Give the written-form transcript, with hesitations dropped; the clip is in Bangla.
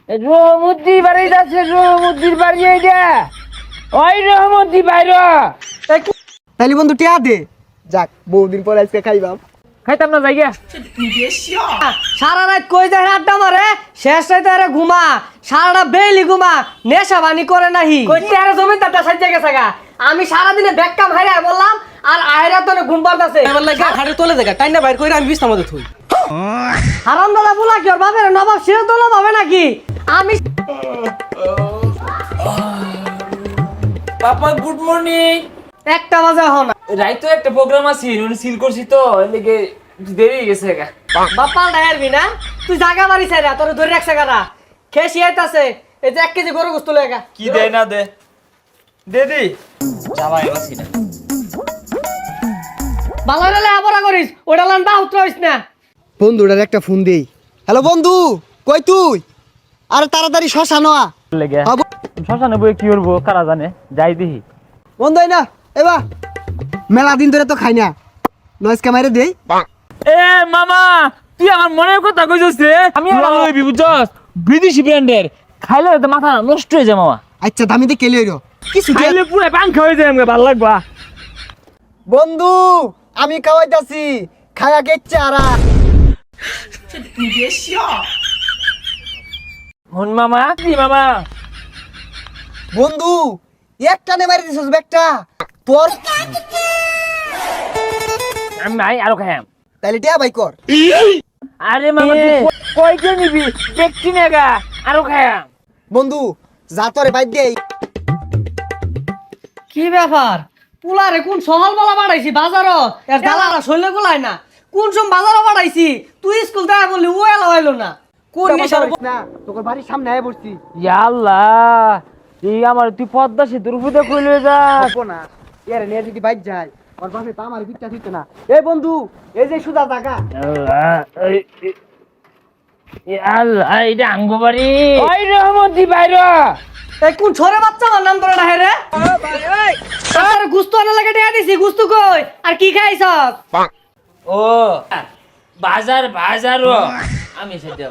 রহমদ্দি বাড়ি যাচ্ছে, রহমদ্দির বাড়ি এইটা। ওই রহমদ্দি বাইরে। তাইলে বন্ধু টিয়া দে। যাক বহুদিন পর আজকে খাইবাম। খাইতাম না জায়গা। সারা রাত কই যায় আড্ডা মারে, শেষ রাতে আরে ঘুমা, সারাটা বেলি ঘুমা, নেশা বানি করে নাহি। কইতে আরে জমিদারটা সাজ্জা গেছে গা। আমি সারা দিনে ব্যাগ কাম হাইরা বললাম আর আয়রা তো ঘুম পারতাছে। এবার লাগা খাটে তোলে দেখা টাইনা বাইর কইরা আমি বিছনা মধ্যে থুই। হারামদাদা বুলা কি ওর বাপের নবাব সেও তোলা পাবে নাকি? আমি পাপা গুড মর্নিং। একটা বাজে হন রাইতো একটা প্রোগ্রাম আছে, উনি সিল করছি তো এদিকে দেরি হয়ে গেছে গা। বাপ্পা ডায়ারবি না তুই জায়গা বাড়ি চাইরা তোর ধরে রাখছে গানা খেয়ে আইতাছে। এই যে 1 কেজি গরু গোস্ত লেগা কি দেয় না দে দে দি যাবাই বাসি না। বালা রে আবরা করিস ওটা লান বাহুত রইস না। বন্ধুটার একটা ফোন দেই। হ্যালো বন্ধু, কই তুই? আরে তাড়াতাড়ি শ্মশান আ। লেগে শ্মশানে বই কি করবো কারা জানে, যাই দেখি। বন্ধু না এবা মেলা দিন ধরে তো খাই না, নয়েজ ক্যামেরা দেই। এ মামা তুই আমার মনের কথা কইছস রে। আমি ভালো হইবি বুঝছস, বিদেশি ব্র্যান্ডের খাইলে তো মাথা নষ্ট হয়ে যায় মামা। আচ্ছা দামিতে কেলে হইরো কিছু খাইলে পুরো পাঙ্খা হয়ে যায়, আমাকে ভালো লাগবা। বন্ধু আমি খাওয়াইতাছি, খায়া গেচ্ছে আরা। হন মামা কি মামা? বন্ধু একটা নে মারি দিছস ব্যাগটা তোর। আমি নাই আরো খাইম। তাইলে টিয়া ভাই কর। আরে মামা তুই কয়টা নিবি দেখছি না গা, আরো খাইম। বন্ধু যা তোরে বাইর দেই। কি ব্যাপার পুলারে কোন সহল বলা বাড়াইছি বাজারত এর দালারা শৈলে গোলায় না। কোন সম বাজারও বাড়াইছি তুই স্কুল থেকে বললি ও এলা হইলো না। কোন নেশা না তোর বাড়ির সামনে আয় বসছি। ইয়া আল্লাহ, এই আমার তুই পদ্মা সেতুর উপরে কইলে যা না এর নিয়ে যদি বাইর যায় ওর বাপে তো আমার বিচ্ছা দিত না। এই বন্ধু এই যে সুদা টাকা। আল্লাহ এটা আঙ্গবাড়ি। ওই রহমতি বাইরে। এই কোন ছোরে বাচ্চা আমার নাম ধরে না হে রে। তোর গুস্ত আনা লাগে দেয়া দিছি, গুস্ত কই আর কি খাইছস? ও বাজার বাজার আমি সেটা